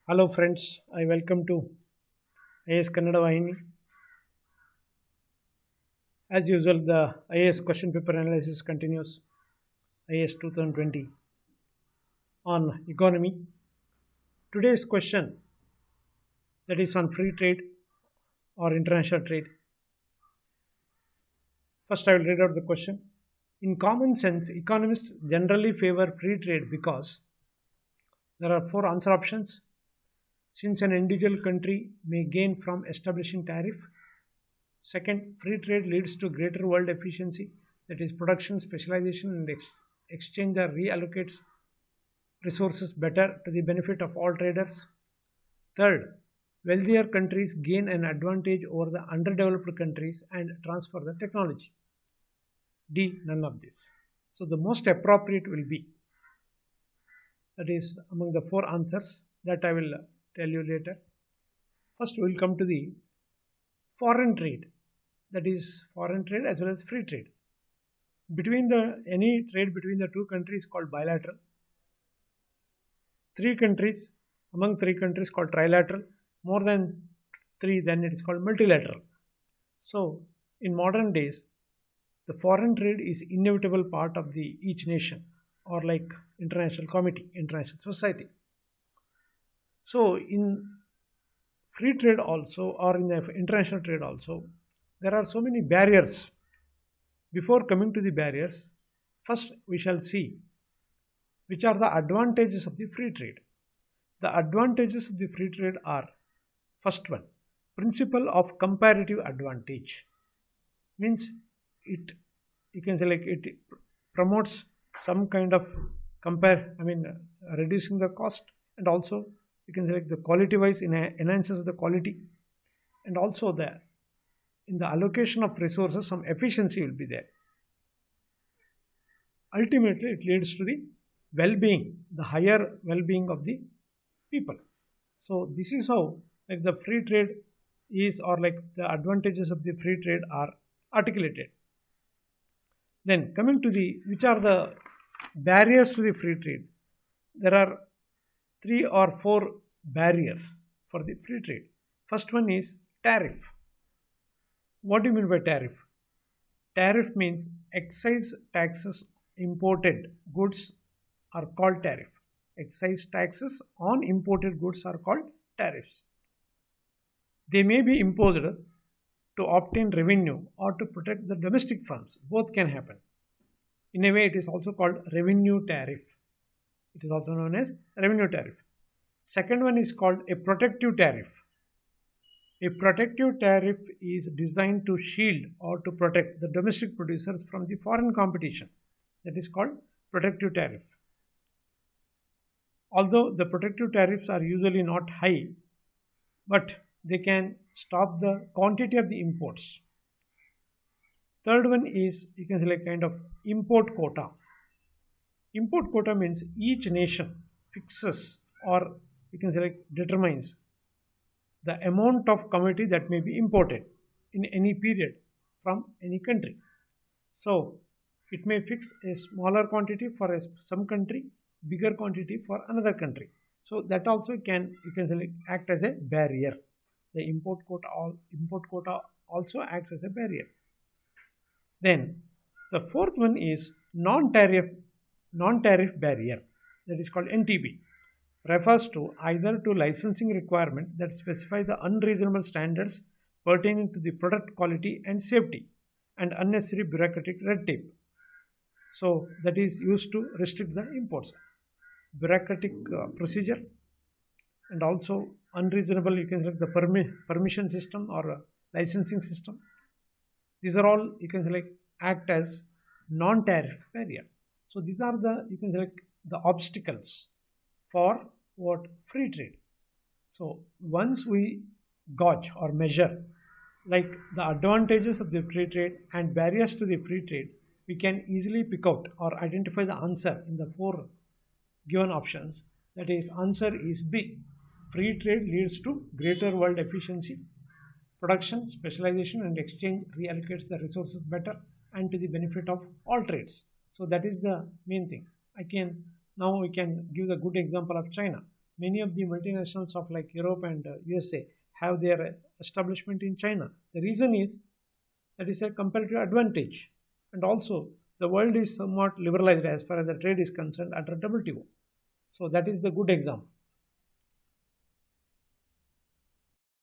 Hello friends, I welcome to IAS Kannada Vahini. As usual, the IAS question paper analysis continues. IAS 2020 on economy. Today's question, that is on free trade or international trade. First, I will read out the question. In common sense, economists generally favor free trade because there are four answer options. Since an individual country may gain from establishing tariff. Second, free trade leads to greater world efficiency, that is, production, specialization, and exchange that reallocates resources better to the benefit of all traders. Third, wealthier countries gain an advantage over the underdeveloped countries and transfer the technology. D, none of this. So the most appropriate will be, that is, among the four answers that I will tell you later. First, we will come to the foreign trade, that is foreign trade as well as free trade. Between the any trade between the two countries called bilateral. Three countries among three countries called trilateral. More than three, then it is called multilateral. So in modern days, the foreign trade is inevitable part of the each nation or like international committee, international society. So in free trade also or in the international trade also, there are so many barriers. Before coming to the barriers, first we shall see which are the advantages of the free trade. The advantages of the free trade are, first one, principle of comparative advantage. Means it, you can say like it promotes some kind of reducing the cost, and also you can say like the quality wise enhances the quality, and also the in the allocation of resources some efficiency will be there. Ultimately it leads to the well-being, the higher well-being of the people. So this is how like the free trade is, or like the advantages of the free trade are articulated. Then coming to the which are the barriers to the free trade, there are three or four barriers for the free trade. First one is tariff. What do you mean by tariff? Tariff means excise taxes imported goods are called tariff. Excise taxes on imported goods are called tariffs. They may be imposed to obtain revenue or to protect the domestic firms. Both can happen. In a way, it is also called revenue tariff. It is also known as revenue tariff. Second one is called a protective tariff. A protective tariff is designed to shield or to protect the domestic producers from the foreign competition. That is called protective tariff. Although the protective tariffs are usually not high, but they can stop the quantity of the imports. Third one is, you can select kind of import quota. Import quota means each nation fixes, or you can select determines the amount of commodity that may be imported in any period from any country. So it may fix a smaller quantity for some country, bigger quantity for another country. So that also can, you can say, act as a barrier. The import quota also acts as a barrier. Then the fourth one is non-tariff barrier, that is called NTB. Refers to either to licensing requirement that specify the unreasonable standards pertaining to the product quality and safety, and unnecessary bureaucratic red tape. So that is used to restrict the imports. Bureaucratic procedure, and also unreasonable, you can select the permission system or licensing system. These are all, you can select, act as non-tariff barrier. So these are the, you can select, the obstacles for what free trade. So once we gauge or measure like the advantages of the free trade and barriers to the free trade, we can easily pick out or identify the answer in the four given options. That is, answer is B. Free trade leads to greater world efficiency, production, specialization, and exchange reallocates the resources better and to the benefit of all trades. So that is the main thing. I can now we can give the good example of China. many of the multinationals of like Europe and USA have their establishment in China. The reason is that is a comparative advantage, and also the world is somewhat liberalized as far as the trade is concerned under WTO. So that is the good example.